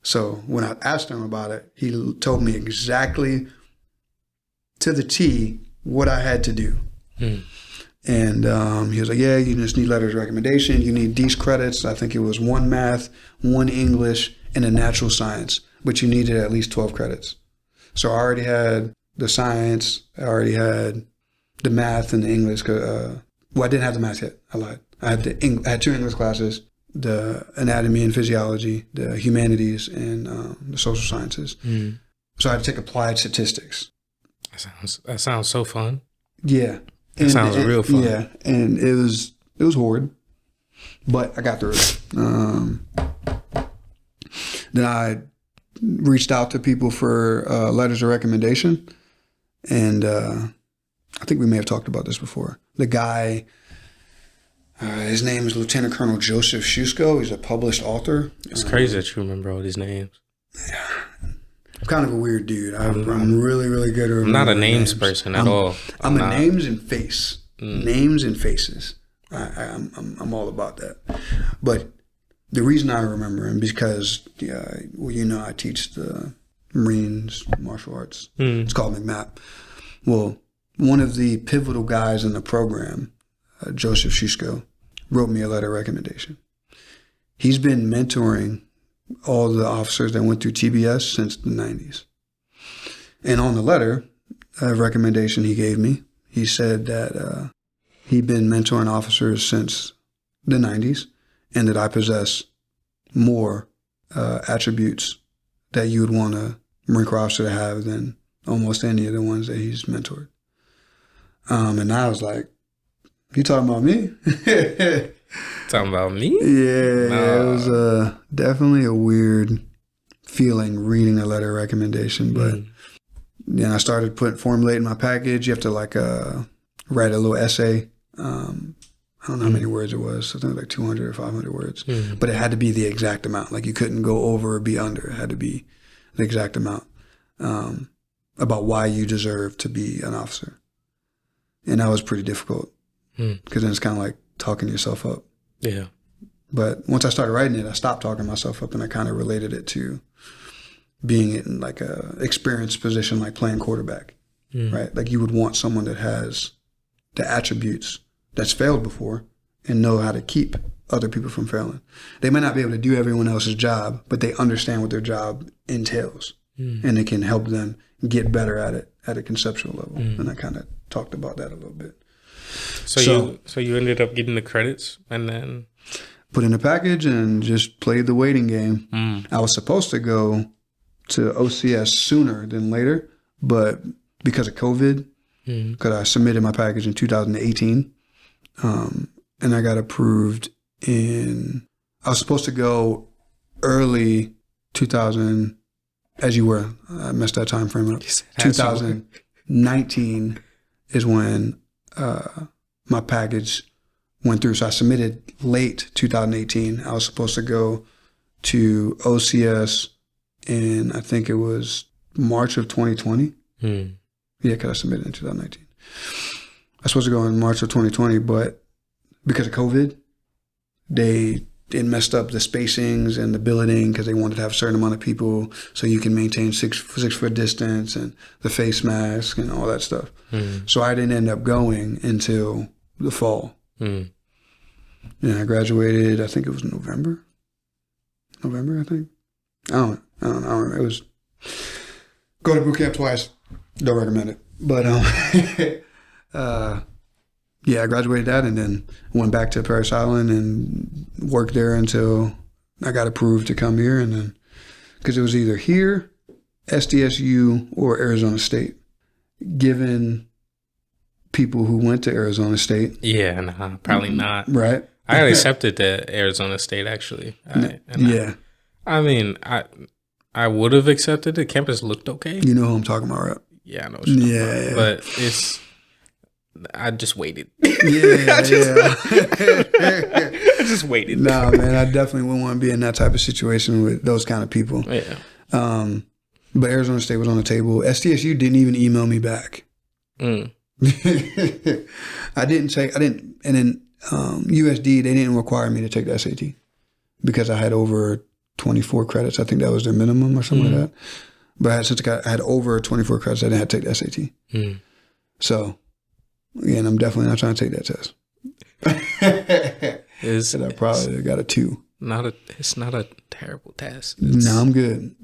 So when I asked him about it, he told me exactly to the T what I had to do. And he was like, yeah, you just need letters of recommendation. You need these credits. I think it was 1 math, 1 English, and a natural science. But you needed at least 12 credits. So I already had the science. I already had the math and the English. Well, I didn't have the math yet. I lied. I had I had 2 English classes, the anatomy and physiology, the humanities, and the social sciences. So I had to take applied statistics. That sounds so fun. Yeah. That sounds real fun. Yeah, and it was horrid, but I got through it. Then I reached out to people for letters of recommendation, and I think we may have talked about this before. The guy, his name is Lieutenant Colonel Joseph Shusko. He's a published author. It's crazy that you remember all these names. Yeah. I'm kind of a weird dude. I'm really, really good at I'm not a names person at all. I'm a names and face. Names and faces. I'm all about that. But the reason I remember him is because, I teach the Marines martial arts. It's called McMap. Well, one of the pivotal guys in the program, Joseph Shusko, wrote me a letter of recommendation. He's been mentoring all the officers that went through TBS since the 90s. And on the letter of recommendation he gave me, he said that he'd been mentoring officers since the 90s and that I possess more attributes that you would want a Marine Corps officer to have than almost any of the ones that he's mentored. And I was like, you talking about me? Talking about me? Yeah, It was definitely a weird feeling reading a letter of recommendation. But I started formulating my package. You have to write a little essay. I don't know how many words it was. I think it was like 200 or 500 words. But it had to be the exact amount. Like you couldn't go over or be under. It had to be the exact amount about why you deserve to be an officer. And that was pretty difficult because then it's kind of like talking yourself up. Yeah. But once I started writing it, I stopped talking myself up and I kind of related it to being in like a experienced position, like playing quarterback, right? Like you would want someone that has the attributes that's failed before and know how to keep other people from failing. They might not be able to do everyone else's job, but they understand what their job entails and it can help them get better at it at a conceptual level. And I kind of talked about that a little bit. So you ended up getting the credits and then put in a package and just played the waiting game. I was supposed to go to OCS sooner than later, but because of COVID, because I submitted my package in 2018, and I got approved I was supposed to go early 2000, as you were. I messed that time frame up. 2019 is when my package went through. So I submitted late 2018. I was supposed to go to OCS in, I think it was March of 2020. Yeah, because I submitted in 2019. I was supposed to go in March of 2020, but because of COVID, they messed up the spacings and the billeting because they wanted to have a certain amount of people so you can maintain 6 foot distance and the face mask and all that stuff. So I didn't end up going until the fall. I graduated, I think it was November, I think. I don't remember. It was go to boot camp twice. Don't recommend it. But I graduated that and then went back to Parris Island and worked there until I got approved to come here. And then, because it was either here, SDSU, or Arizona State. Given people who went to Arizona State. Yeah, nah, probably not. Right. I got accepted to Arizona State, actually. I would have accepted. The campus looked okay. You know who I'm talking about, right? Yeah, I know what you're talking about. But I just waited. I just waited. Nah, man, I definitely wouldn't want to be in that type of situation with those kind of people. Yeah. But Arizona State was on the table. SDSU didn't even email me back. I didn't, and then USD, they didn't require me to take the SAT because I had over 24 credits. I think that was their minimum or something like that. But since I had over 24 credits, I didn't have to take the SAT. So, again, I'm definitely not trying to take that test. And I probably got a 2. It's not a terrible test. No, I'm good.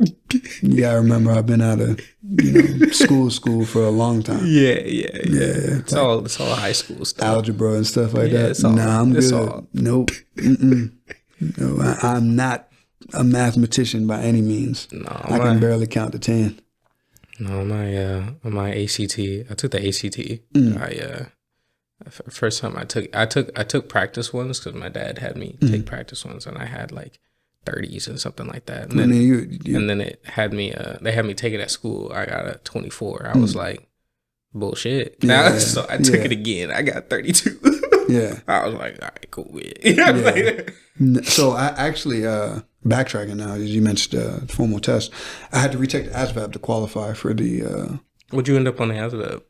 You gotta remember, I've been out of school for a long time. Yeah. It's like, all high school stuff, algebra and stuff like that. I'm good. Nope. No, I'm not a mathematician by any means. No, I can barely count to 10. No, my ACT. I took the ACT. First time I took practice ones because my dad had me take practice ones, and I had like 30s and something like that. And then, and then it had me. They had me take it at school. I got a 24. I was like, bullshit. So I took it again. I got 32. Yeah. I was like, all right, cool. So I actually backtracking now, as you mentioned formal test. I had to retake the ASVAB to qualify for the. What'd you end up on the ASVAB?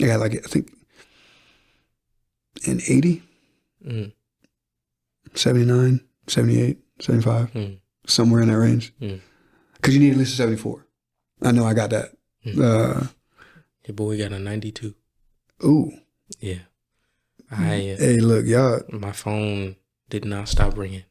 I got like, I think, an 80, 79, 78, 75, somewhere in that range. Because you need at least a 74. I know I got that. Your boy got a 92. Ooh. Yeah. Hey, look, y'all. My phone did not stop ringing.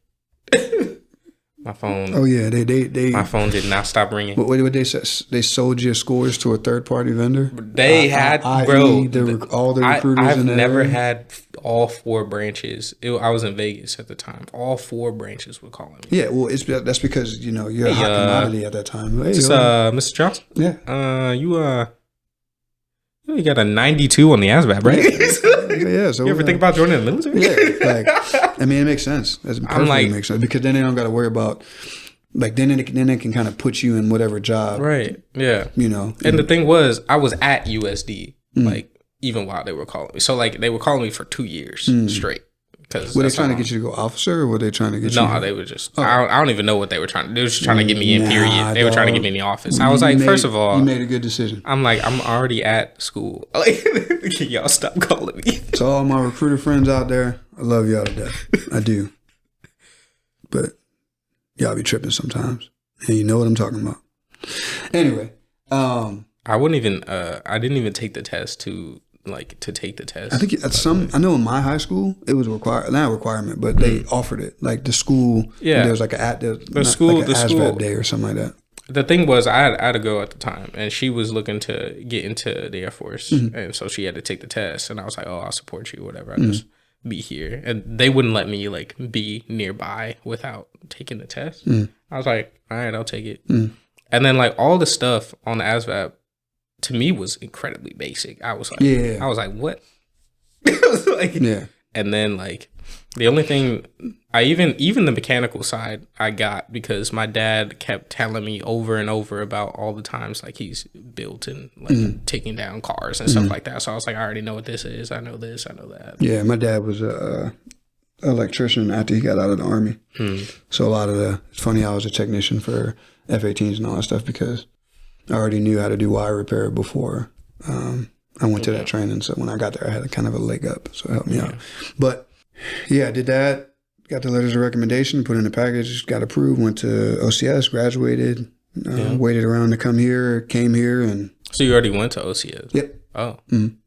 My phone. Oh yeah, they. My phone did not stop ringing. What they said? They sold your scores to a third party vendor. They had all the recruiters. I've never had all 4 branches. I was in Vegas at the time. All 4 branches were calling me. Yeah, well, that's because you're a hot commodity at that time. Hey, Mr. Johnson. Yeah. You got a 92 on the ASVAB, right? Yeah. So you ever think about joining the military? Yeah. It makes sense. It perfectly makes sense because then they don't got to worry about. Like then they can kind of put you in whatever job. Right. Yeah. And the thing was, I was at USD like even while they were calling me. So like they were calling me for 2 years straight. Were they trying to get you to go officer, or were they trying to get you? No, they were just. Oh. I don't even know what they were trying to. They were just trying to get me in. Period. They were trying to get me in the office. I was like, first of all, you made a good decision. I'm like, I'm already at school. Like, y'all stop calling me. To all my recruiter friends out there, I love y'all to death. I do, but y'all be tripping sometimes, and you know what I'm talking about. Anyway, I wouldn't even. I didn't even take the test to take the test. I think I know in my high school it was not a requirement, but they offered it. Like the school, there was like the school ASVAB day or something like that. The thing was, I had a girl at the time, and she was looking to get into the Air Force, and so she had to take the test. And I was like, "Oh, I'll support you, whatever. I'll just be here." And they wouldn't let me like be nearby without taking the test. I was like, "All right, I'll take it." And then like all the stuff on the ASVAB, to me, was incredibly basic. I was like, what? I was like, yeah. And then like the only thing even the mechanical side I got because my dad kept telling me over and over about all the times like he's built and like taking down cars and stuff like that. So I was like, I already know what this is. I know this. I know that. Yeah, my dad was a electrician after he got out of the Army. So a lot of it's funny I was a technician for F-18s and all that stuff because I already knew how to do wire repair before I went to that training. So when I got there, I had kind of a leg up. So it helped me out. But yeah, I did that. Got the letters of recommendation, put in the package, got approved, went to OCS, graduated, waited around to come here, came here. And so you already went to OCS? Yep. Oh.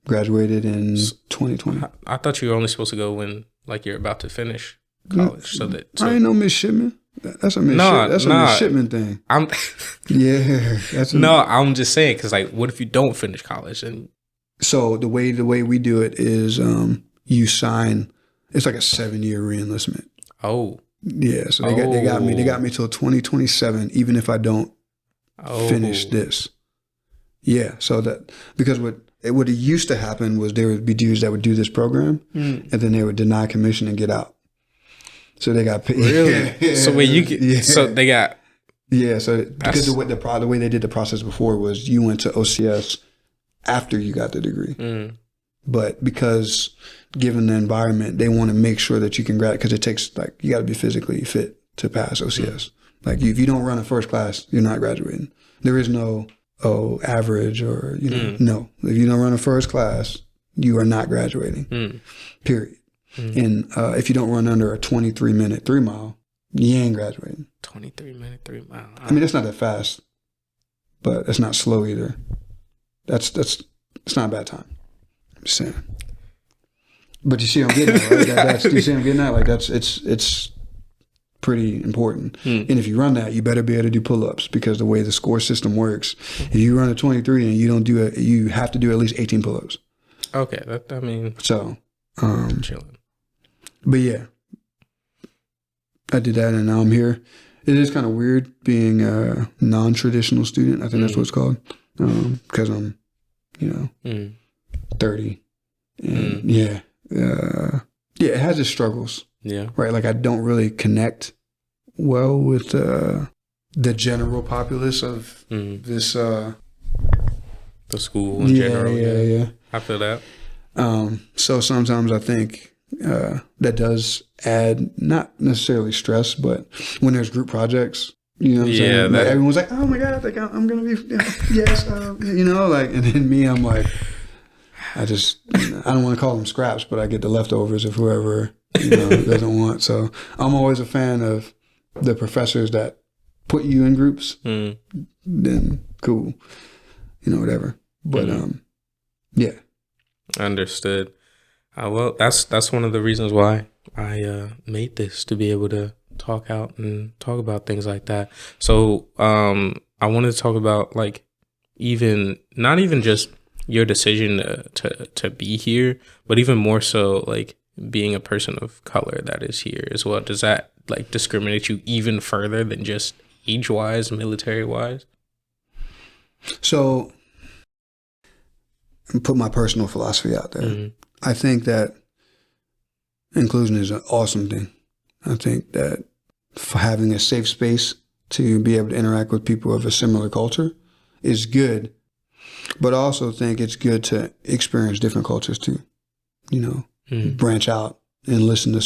Graduated in 2020. I thought you were only supposed to go when like you're about to finish college. I ain't no midshipman. That's a midshipman thing. I'm just saying because like, what if you don't finish college? And so the way we do it is you sign. It's like a 7-year reenlistment. Oh, yeah. So they got me till 2027, even if I don't finish this. Yeah. So that because what it used to happen was there would be dudes that would do this program, and then they would deny commission and get out. So they got paid. Really? Yeah. So wait, so they got. Yeah. So because the way they did the process before was you went to OCS after you got the degree, but because given the environment, they want to make sure that you can graduate because it takes like you got to be physically fit to pass OCS. Like if you don't run a first class, you're not graduating. There is no average or no. If you don't run a first class, you are not graduating. Period. And if you don't run under a 23-minute 3 mile, you ain't graduating. 23-minute 3 mile. I mean, that's not that fast, but it's not slow either. It's not a bad time. I'm just saying. But you see what I'm getting at, right? You see what I'm getting at? Like it's pretty important. And if you run that, you better be able to do pull-ups, because the way the score system works, if you run a 23 and you don't do it, you have to do at least 18 pull-ups. Okay, so chilling. But yeah, I did that, and now I'm here. It is kind of weird being a non-traditional student. I think that's what it's called, because I'm, 30, and it has its struggles. Yeah, right. Like I don't really connect well with the general populace of this. The school in general. Yeah. I feel that. So sometimes I think that does add, not necessarily stress, but when there's group projects, you know what I'm saying? Like everyone's like, oh my God, like I'm going to be, yes, like, and then me, I'm like, I don't want to call them scraps, but I get the leftovers of whoever, doesn't want. So I'm always a fan of the professors that put you in groups, then cool, whatever. But, yeah. Understood. Well, that's one of the reasons why I made this, to be able to talk out and talk about things like that. So I wanted to talk about, like, not even just your decision to be here, but even more so, like, being a person of color that is here as well. Does that, like, discriminate you even further than just age-wise, military-wise? So, put my personal philosophy out there. I think that inclusion is an awesome thing. I think that for having a safe space to be able to interact with people of a similar culture is good, but I also think it's good to experience different cultures too. Branch out and listen to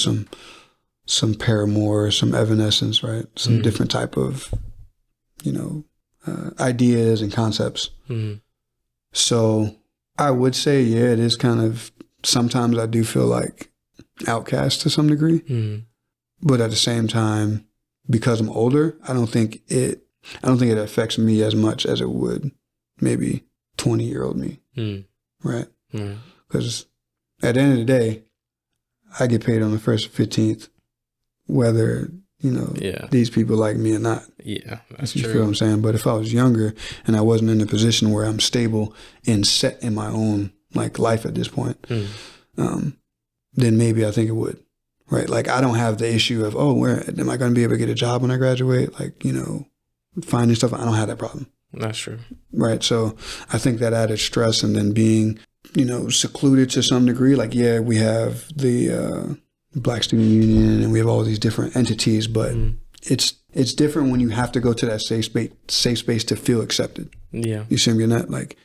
some Paramore, some Evanescence, right? Some different type of, ideas and concepts. So I would say, yeah, it is kind of, sometimes I do feel like outcast to some degree, but at the same time, because I'm older, I don't think it affects me as much as it would maybe 20-year-old me, right? Because at the end of the day, I get paid on the 1st or 15th, whether these people like me or not. Yeah, that's you true. Feel what I'm saying? But if I was younger and I wasn't in a position where I'm stable and set in my own like life at this point, then maybe I think it would, right? Like I don't have the issue of, where am I going to be able to get a job when I graduate? Like, finding stuff. I don't have that problem. That's true. Right. So I think that added stress, and then being, secluded to some degree. Like, yeah, we have the Black Student Union and we have all these different entities, but it's different when you have to go to that safe space to feel accepted. Yeah. You see what I'm getting at? Like,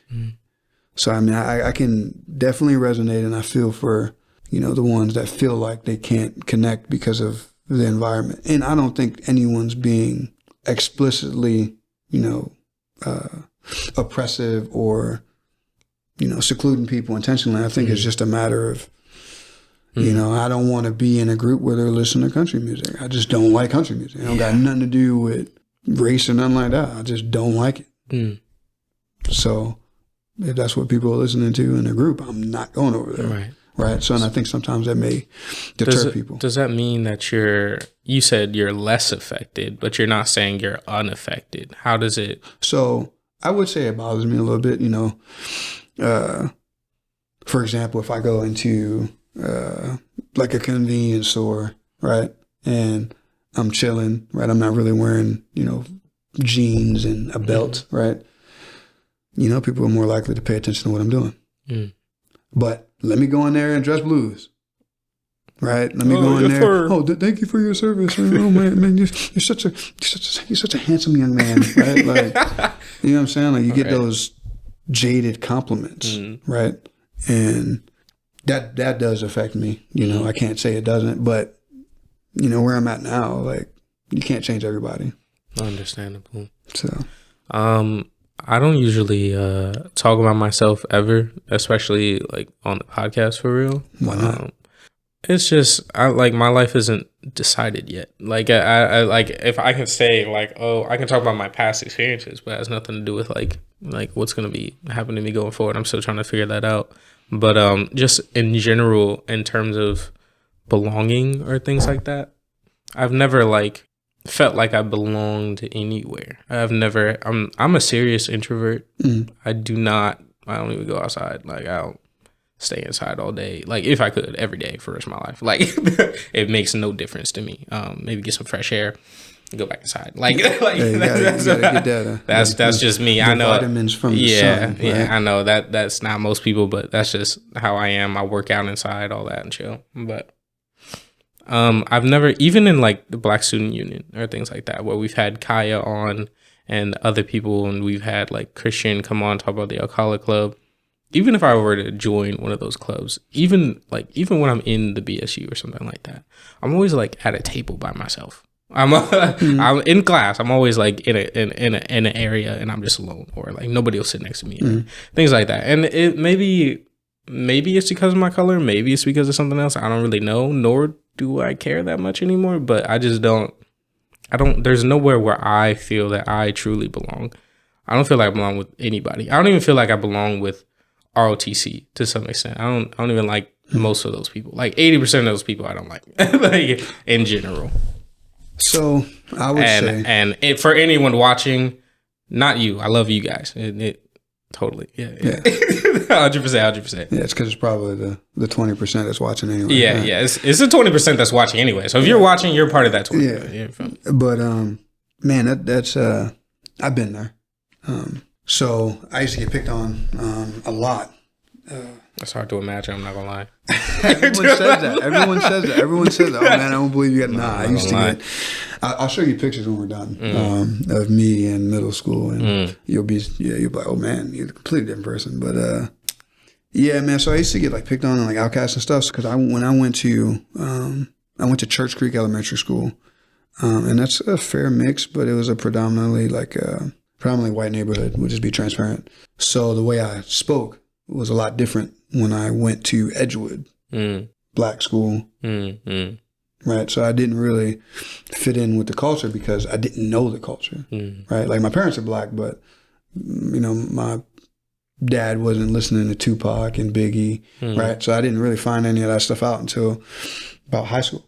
so I mean, I can definitely resonate, and I feel for, the ones that feel like they can't connect because of the environment. And I don't think anyone's being explicitly, oppressive or, secluding people intentionally. I think it's just a matter of, I don't want to be in a group where they're listening to country music. I just don't like country music. It don't got nothing to do with race or nothing like that. I just don't like it. So if that's what people are listening to in a group, I'm not going over there. Right. So, and I think sometimes that may deter people. Does that mean that you said you're less affected, but you're not saying you're unaffected? How does it? So I would say it bothers me a little bit, for example, if I go into like a convenience store, right, and I'm chilling, right, I'm not really wearing, jeans and a belt, right, people are more likely to pay attention to what I'm doing. But let me go in there and dress blues, right? Let me go in there. Thank you for your service. Oh man, you're such a handsome young man, right? Like, you know what I'm saying? Like you get those jaded compliments, right? And that does affect me. I can't say it doesn't, but where I'm at now, like you can't change everybody. Understandable. So, I don't usually talk about myself ever, especially like on the podcast for real. Why not? It's just I like my life isn't decided yet. Like I like if I can say like, oh, I can talk about my past experiences, but it has nothing to do with like what's gonna be happening to me going forward. I'm still trying to figure that out. But just in general, in terms of belonging or things like that, I've never like felt like I belonged anywhere. I'm a serious introvert. I don't even go outside. Like I don't stay inside all day. Like if I could every day for the rest of my life. Like it makes no difference to me. Maybe get some fresh air and go back inside. Like, you gotta get that. That's just me. I know vitamins from the sun. Right? Yeah, I know that's not most people, but that's just how I am. I work out inside, all that and chill. But I've never, even in like the Black Student Union or things like that, where we've had Kaya on and other people, and we've had like Christian come on, talk about the Alcoholic Club. Even if I were to join one of those clubs, even when I'm in the BSU or something like that, I'm always like at a table by myself. I'm in class. I'm always like in an area and I'm just alone, or like nobody will sit next to me, things like that. And it maybe it's because of my color, maybe it's because of something else. I don't really know, nor do I care that much anymore. But I just don't. There's nowhere where I feel that I truly belong. I don't feel like I belong with anybody. I don't even feel like I belong with ROTC to some extent. I don't even like most of those people. Like 80% of those people I don't like. Like in general. So I would say, and for anyone watching, not you. I love you guys. It totally, yeah. 100%. Yeah, it's because it's probably the 20% that's watching anyway. Yeah, right? Yeah. It's the 20% that's watching anyway. So if you're watching, you're part of that 20%. Yeah. But man, that's I've been there. So I used to get picked on a lot. It's hard to imagine. I'm not gonna lie. Everyone says that. Oh man, I don't believe you got. Nah, I used to get. I'll show you pictures when we're done of me in middle school, and you'll be like, oh man, you're a completely different person. But yeah, man. So I used to get like picked on and like outcasts and stuff because when I went to Church Creek Elementary School, and that's a fair mix, but it was a predominantly white neighborhood. We'll just be transparent. So the way I spoke was a lot different when I went to Edgewood, black school, right? So I didn't really fit in with the culture because I didn't know the culture, right? Like my parents are black, but my dad wasn't listening to Tupac and Biggie, right? So I didn't really find any of that stuff out until about high school,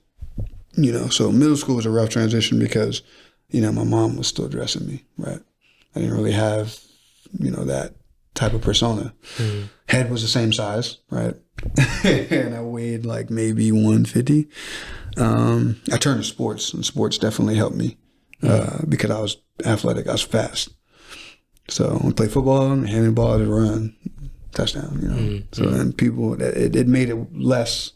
So middle school was a rough transition because, my mom was still dressing me, right? I didn't really have, that type of persona. Head was the same size, right? And I weighed like maybe 150. I turned to sports, and sports definitely helped me because I was athletic. I was fast. So I played football, and hand me the ball to run, touchdown, So then people, it made it less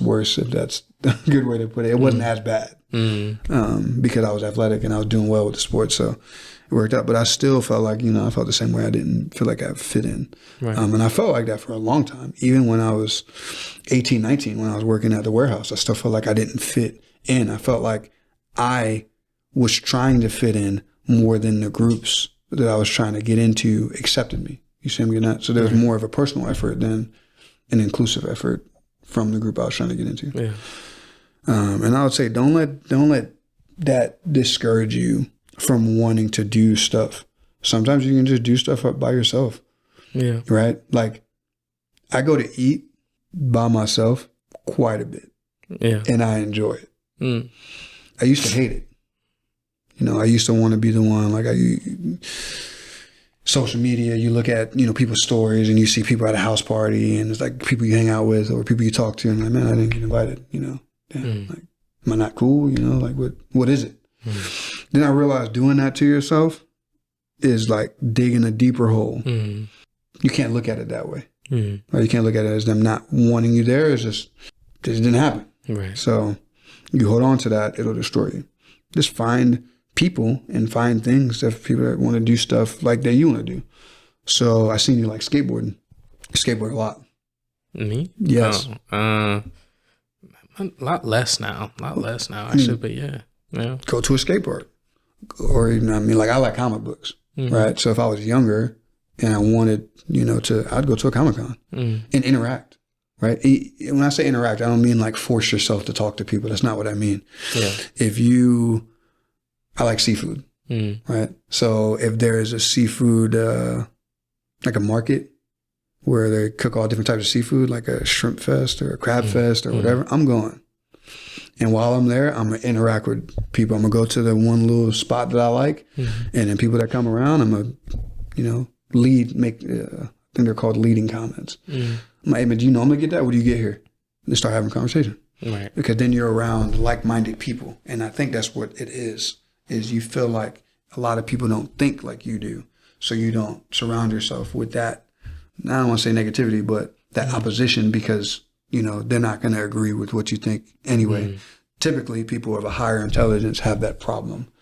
worse, if that's a good way to put it. It wasn't as bad because I was athletic and I was doing well with the sport. So it worked out, but I still felt like, I felt the same way. I didn't feel like I fit in. Right. And I felt like that for a long time. Even when I was 18, 19, when I was working at the warehouse, I still felt like I didn't fit in. I felt like I was trying to fit in more than the groups that I was trying to get into accepted me. You see what I'm getting at? So there was more of a personal effort than an inclusive effort from the group I was trying to get into. Yeah. And I would say, don't let that discourage you from wanting to do stuff. Sometimes you can just do stuff up by yourself. Yeah. Right? Like I go to eat by myself quite a bit. Yeah. And I enjoy it. I used to hate it. I used to want to be the one, like social media, you look at, people's stories and you see people at a house party and it's like people you hang out with or people you talk to and like, man, I didn't get invited, Damn, like, am I not cool? Like what is it? Then I realized doing that to yourself is like digging a deeper hole. You can't look at it that way. Or you can't look at it as them not wanting you there. It's just, it didn't happen. Right. So you hold on to that, it'll destroy you. Just find people and find things that people that want to do stuff like that you want to do. So I seen you like skateboarding. You skateboard a lot. Me? Yes. A lot less now actually, but yeah. Go to a skate park. Or like I like comic books, right? So if I was younger and I wanted, I'd go to a Comic-Con and interact. right? When I say interact, I don't mean like force yourself to talk to people. That's not what I mean. Yeah. I like seafood, right? So if there is a seafood, like a market where they cook all different types of seafood, like a shrimp fest or a crab fest or whatever, I'm going. And while I'm there, I'm going to interact with people. I'm going to go to the one little spot that I like. And then people that come around, I'm going to, make, I think they're called leading comments. I'm like, hey, man, do you normally get that? What do you get here? And they start having a conversation. Right. Because then you're around like-minded people. And I think that's what it is you feel like a lot of people don't think like you do. So you don't surround yourself with that, I don't want to say negativity, but that opposition because, they're not going to agree with what you think anyway. Typically, people of a higher intelligence have that problem,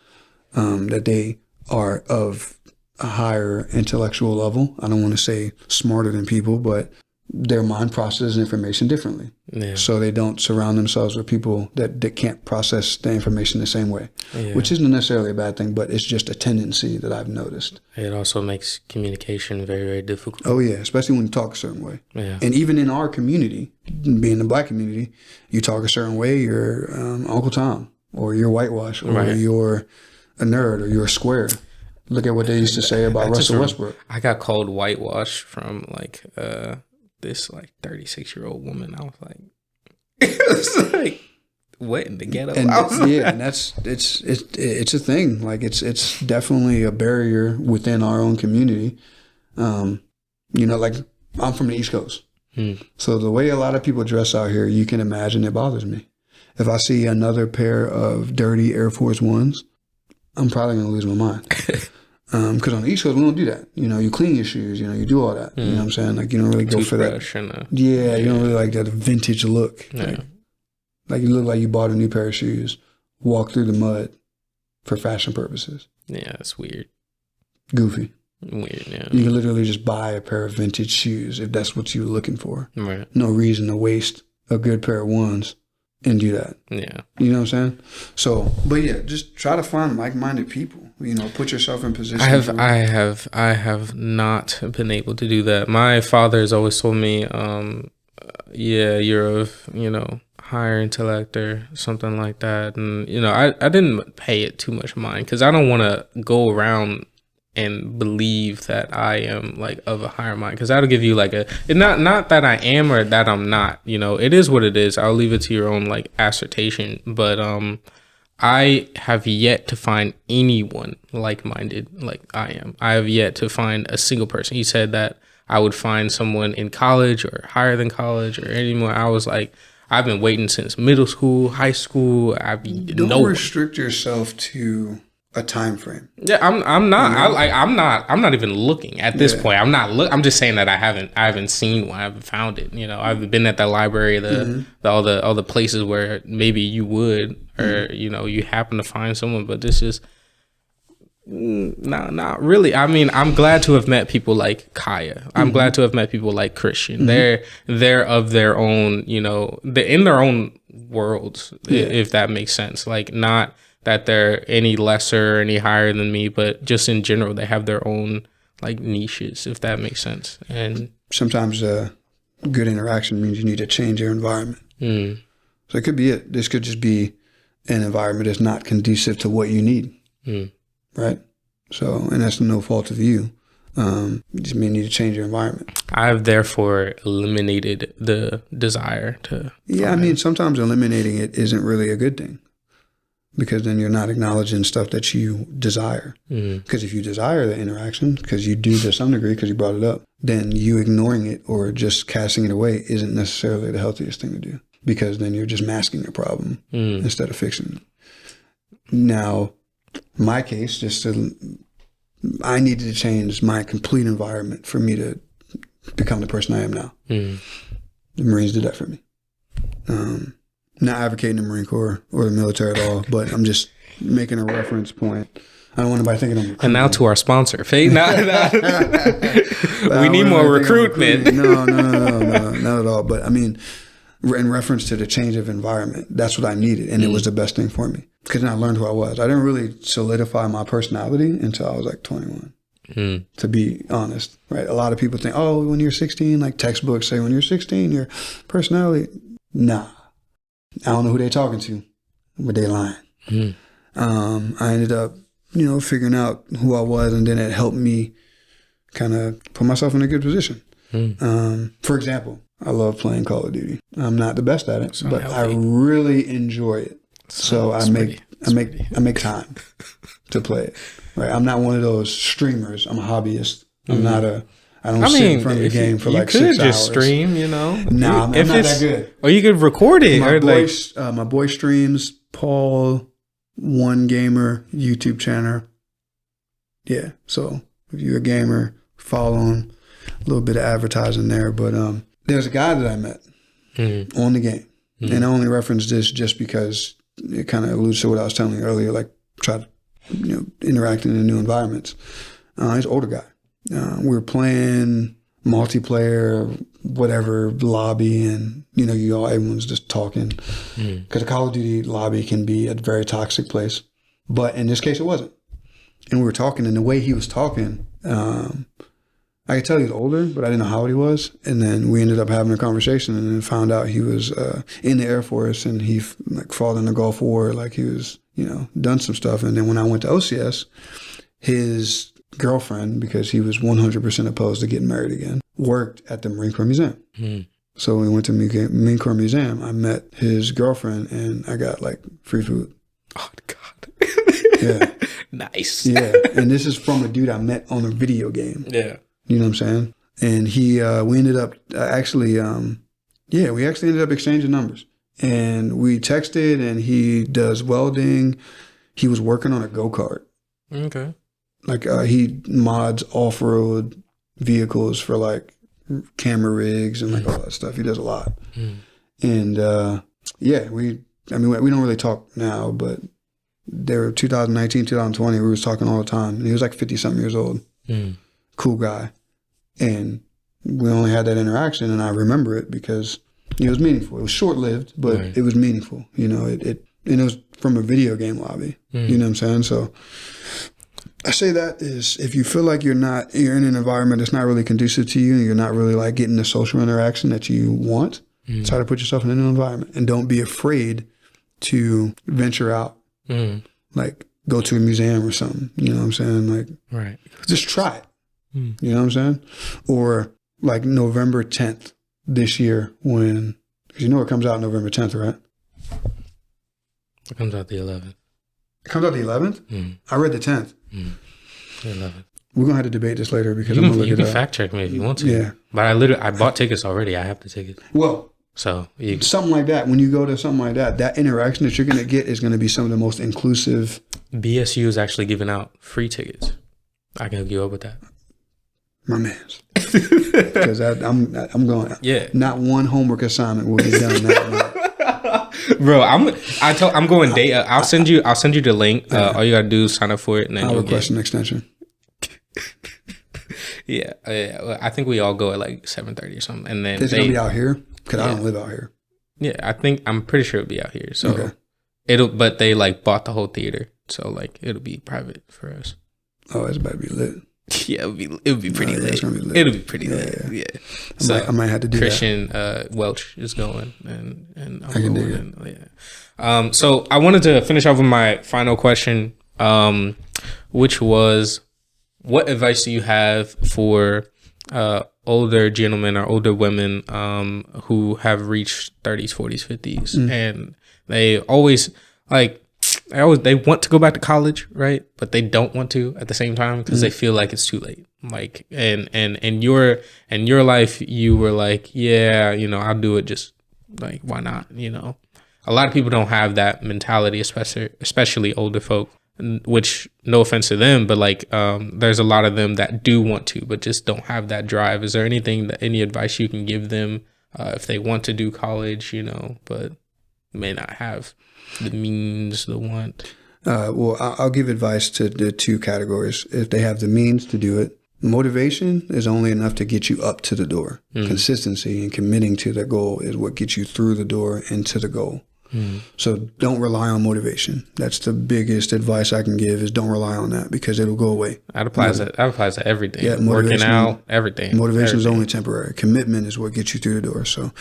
that they are of a higher intellectual level. I don't want to say smarter than people, but their mind processes information differently. Yeah. So they don't surround themselves with people that can't process the information the same way, which isn't necessarily a bad thing, but it's just a tendency that I've noticed. It also makes communication very, very difficult. Oh, yeah, especially when you talk a certain way. Yeah. And even in our community, being the Black community, you talk a certain way, you're Uncle Tom, or you're whitewash, or you're a nerd, or you're a square. Look at what they used to say about Russell Westbrook. I got called whitewash from this 36-year-old woman. I was like, it's like, what in the ghetto? And and it's a thing. Like it's definitely a barrier within our own community. Like I'm from the East Coast, so the way a lot of people dress out here, you can imagine it bothers me. If I see another pair of dirty Air Force Ones, I'm probably gonna lose my mind. Because on the East Coast, we don't do that. You clean your shoes, you do all that. You know what I'm saying? Like, you don't really go for that. You don't really like that vintage look. Yeah. Like you look like you bought a new pair of shoes, walk through the mud for fashion purposes. Yeah, it's weird. Goofy. Weird, yeah. You can literally just buy a pair of vintage shoes if that's what you're looking for. Right. No reason to waste a good pair of ones and do that. Yeah. You know what I'm saying? So, but yeah, just try to find like-minded people. Put yourself in position. I have not been able to do that. My father has always told me, you're of, higher intellect or something like that. And, I didn't pay it too much mind because I don't want to go around and believe that I am of a higher mind, because that'll give you not that I am or that I'm not. It is what it is. I'll leave it to your own assertion. But I have yet to find anyone like-minded like I am. I have yet to find a single person. He said that I would find someone in college or higher than college or anymore. I was like, I've been waiting since middle school, high school. Don't restrict yourself to a time frame. Yeah, I'm not. I'm not even looking at this point. I'm just saying that I haven't seen one. I haven't found it. I've been at the library, all the places where maybe you would, or you happen to find someone, but this is not really. I mean, I'm glad to have met people like Kaya. I'm glad to have met people like Christian. They're of their own. They're in their own worlds, if that makes sense. Not that they're any lesser or any higher than me, but just in general, they have their own niches, if that makes sense. And sometimes good interaction means you need to change your environment. So it could be it. This could just be an environment that's not conducive to what you need, right? So, and that's no fault of you. You just may need to change your environment. I've therefore eliminated the desire to. Yeah, I mean, sometimes eliminating it isn't really a good thing, because then you're not acknowledging stuff that you desire. Because if you desire the interaction, because you do to some degree, because you brought it up, then you ignoring it or just casting it away isn't necessarily the healthiest thing to do, because then you're just masking the problem instead of fixing it. Now, my case, I needed to change my complete environment for me to become the person I am now. The Marines did that for me. Not advocating the Marine Corps or the military at all, but I'm just making a reference point. I don't want anybody thinking I'm recruiting. And now to our sponsor, Faye. We need more recruitment. No, not at all. But I mean, in reference to the change of environment, that's what I needed, and it was the best thing for me, because then I learned who I was. I didn't really solidify my personality until I was 21. to be honest, right? A lot of people think, oh, when you're 16, like textbooks say when you're 16, your personality. Nah. I don't know who they're talking to, but they lying. I ended up, figuring out who I was, and then it helped me kind of put myself in a good position. For example, I love playing Call of Duty. I'm not the best at it, but I really enjoy it. So I make time to play it. Right? I'm not one of those streamers. I'm a hobbyist. I don't sit in front of the game for like 6 hours. You could just stream, Nah, I'm not that good. Or you could record it. My boy streams. Paul, One Gamer, YouTube channel. Yeah, so if you're a gamer, follow him. A little bit of advertising there. But there's a guy that I met on the game. And I only reference this just because it kind of alludes to what I was telling you earlier, like try to interact in new environments. He's an older guy. We were playing multiplayer, whatever lobby, and everyone's just talking because the Call of Duty lobby can be a very toxic place, but in this case it wasn't. And we were talking, and the way he was talking, I could tell he was older, but I didn't know how old he was. And then we ended up having a conversation, and then found out he was in the Air Force, and he fought in the Gulf War, like he was done some stuff. And then when I went to OCS, his girlfriend, because he was 100% opposed to getting married again, worked at the Marine Corps Museum. So when we went to Marine Corps Museum, I met his girlfriend, and I got like free food. Oh God. Yeah. Nice. Yeah. And this is from a dude I met on a video game. Yeah. You know what I'm saying? And we ended up we actually ended up exchanging numbers, and we texted, and he does welding. He was working on a go-kart. Okay. Like he mods off-road vehicles for like camera rigs and like all that stuff. He does a lot. And we don't really talk now, but they were 2019, 2020. We was talking all the time. And he was like 50-something years old. Cool guy. And we only had that interaction, and I remember it because it was meaningful. It was short-lived, but it was meaningful. And it was from a video game lobby. You know what I'm saying? So I say that is, if you feel like you're in an environment that's not really conducive to you, and you're not really like getting the social interaction that you want, try to put yourself in a new environment, and don't be afraid to venture out. Like go to a museum or something. You know what I'm saying? Like, just try it. You know what I'm saying? Or like November 10th this year, because it comes out November 10th, right? It comes out the 11th. It comes out the 11th? I read the 10th. The 11th. We're going to have to debate this later because I'm going to look it up. You can fact check me if you want to. Yeah. But I bought tickets already. I have the tickets. Well, so something like that. When you go to something like that interaction that you're going to get is going to be some of the most inclusive. BSU is actually giving out free tickets. I can hook you up with that. My man's. Because I'm going. Yeah. Not one homework assignment will be done that night. Bro, I'm going day. I'll send you the link. All you gotta do is sign up for it, and then I'll request an extension. Yeah. I think we all go at like 7:30 or something, and then it's gonna be out here because I don't live out here. Yeah, I'm pretty sure it'll be out here. So okay. But they like bought the whole theater, so like it'll be private for us. Oh, it's about to be lit. Yeah, it'll be pretty lit. It's gonna be lit. It'll be pretty lit. Yeah. So I might have to do Christian Welch is going, and I'm going. Yeah. So I wanted to finish off with my final question, which was, what advice do you have for older gentlemen or older women who have reached 30s, 40s, 50s, and they always they want to go back to college, right? But they don't want to at the same time because they feel like it's too late. Like, and in your life, you were like, yeah, I'll do it. Just like, why not? A lot of people don't have that mentality, especially older folk. Which, no offense to them, but like, there's a lot of them that do want to, but just don't have that drive. Is there any advice you can give them if they want to do college, but may not have the means, the want? Well, I'll give advice to the two categories. If they have the means to do it, motivation is only enough to get you up to the door. Consistency and committing to the goal is what gets you through the door and to the goal. So don't rely on motivation. That's the biggest advice I can give, is don't rely on that, because it'll go away. That applies to everything. Yeah, working out, everything. Motivation is only temporary. Commitment is what gets you through the door. So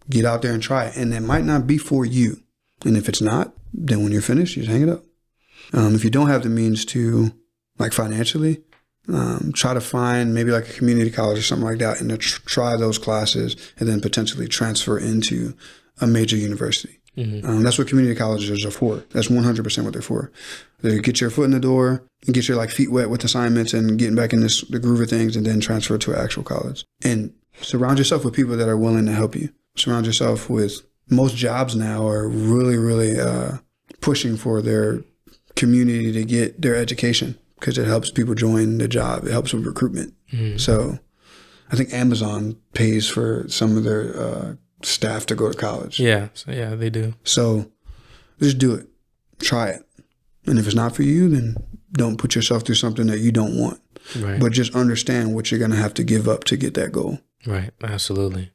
get out there and try it. And it might not be for you. And if it's not, then when you're finished, you just hang it up. If you don't have the means to, like financially, try to find maybe like a community college or something like that, and to try those classes, and then potentially transfer into a major university. That's what community colleges are for. That's 100% what they're for. They get your foot in the door and get your like feet wet with assignments and getting back in the groove of things, and then transfer to an actual college. And surround yourself with people that are willing to help you. Surround yourself with, most jobs now are really, really pushing for their community to get their education, because it helps people join the job. It helps with recruitment. So I think Amazon pays for some of their staff to go to college. Yeah, they do. So just do it. Try it. And if it's not for you, then don't put yourself through something that you don't want. Right. But just understand what you're going to have to give up to get that goal. Right. Absolutely.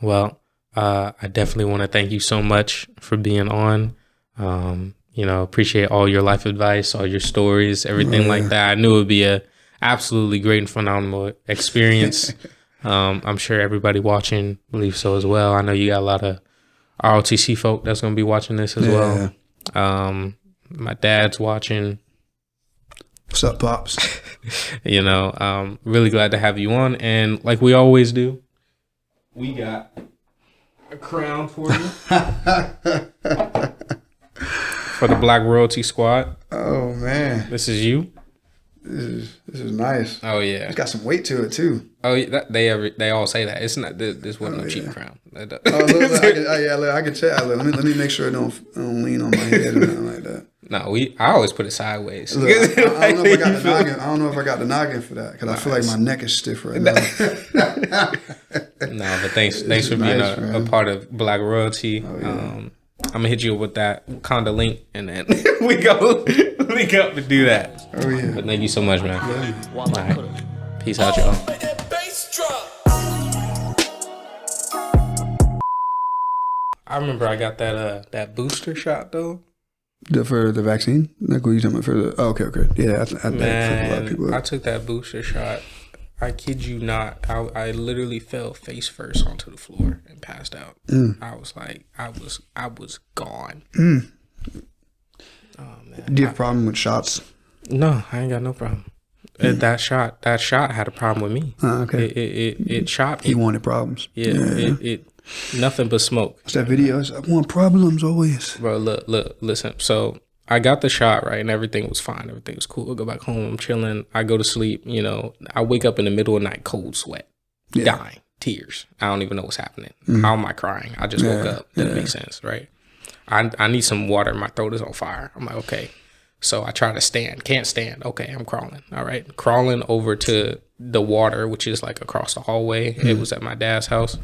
Well, I definitely want to thank you so much for being on. Appreciate all your life advice, all your stories, everything like that. I knew it would be a absolutely great and phenomenal experience. I'm sure everybody watching believes so as well. I know you got a lot of ROTC folk that's going to be watching this as well. My dad's watching. What's up, Pops? Really glad to have you on. And like we always do, we got a crown for you. For the Black Royalty Squad. Oh, man. This is you. This is nice. Oh yeah, it's got some weight to it too. Oh yeah, they all say that. It's not this wasn't no cheap crown. I can tell. Let me make sure it don't lean on my head or nothing like that. No, I always put it sideways. Look, I don't know if I got the noggin. I don't know if I got the noggin for that, because I feel like my neck is stiff right now. No, but thanks for being a part of Black Royalty. Oh, yeah. I'm gonna hit you with that Wakanda link, and then we go to do that. Oh yeah. But thank you so much, man. Yeah. All right. Peace out, y'all. I remember I got that booster shot though. For the vaccine? Like what you talking about for the? Oh, okay. Yeah, I think a lot of people. I took that booster shot. I kid you not. I literally fell face first onto the floor and passed out. I was like, I was gone. Oh man. Do you have a problem with shots? No, I ain't got no problem. That shot had a problem with me. Okay. It shot me. He wanted problems. Yeah. It nothing but smoke. It's that video. I want problems always. Bro, look, listen. So I got the shot, right, and everything was fine. Everything was cool. I go back home. I'm chilling. I go to sleep. I wake up in the middle of the night, cold sweat, dying, tears. I don't even know what's happening. How am I crying? I just woke up. Didn't make sense, right? I need some water. My throat is on fire. I'm like, okay. So I try to stand. Can't stand. Okay, I'm crawling. All right. Crawling over to the water, which is like across the hallway. It was at my dad's house.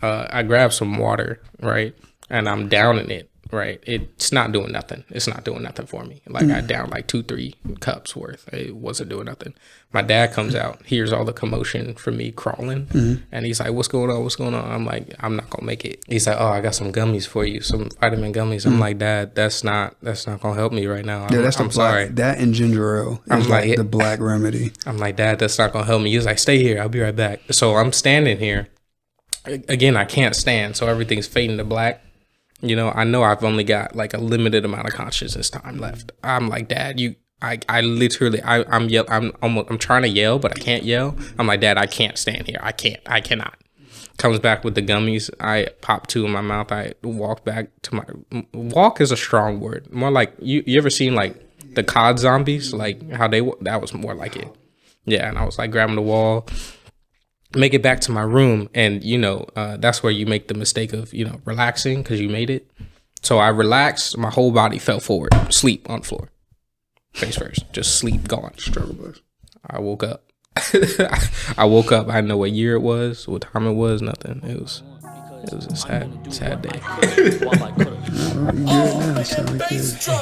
I grab some water, right? And I'm downing it, right? It's not doing nothing. It's not doing nothing for me. Like I downed like 2-3 cups worth. It wasn't doing nothing. My dad comes out, hears all the commotion from me crawling. And he's like, what's going on? What's going on? I'm like, I'm not going to make it. He's like, oh, I got some gummies for you. Some vitamin gummies. I'm like, Dad, that's not going to help me right now. I'm sorry. That and ginger ale is like the black remedy. I'm like, Dad, that's not going to help me. He's like, stay here. I'll be right back. So I'm standing here. Again, I can't stand. So everything's fading to black. I know I've only got like a limited amount of consciousness time left. I'm like, Dad, I literally, I'm trying to yell, but I can't yell. I'm like, Dad, I can't stand here. I cannot. Comes back with the gummies. I pop 2 in my mouth. I walk back to walk is a strong word. More like, you ever seen like the COD zombies? Like how that was more like it. Yeah. And I was like grabbing the wall, make it back to my room. And, that's where you make the mistake of, relaxing because you made it. So I relaxed. My whole body fell forward, sleep on the floor. Face first, just sleep, gone. Struggle bus. I woke up. I didn't know what year it was, what time it was, nothing. It was a sad day. You good now? Sound like good.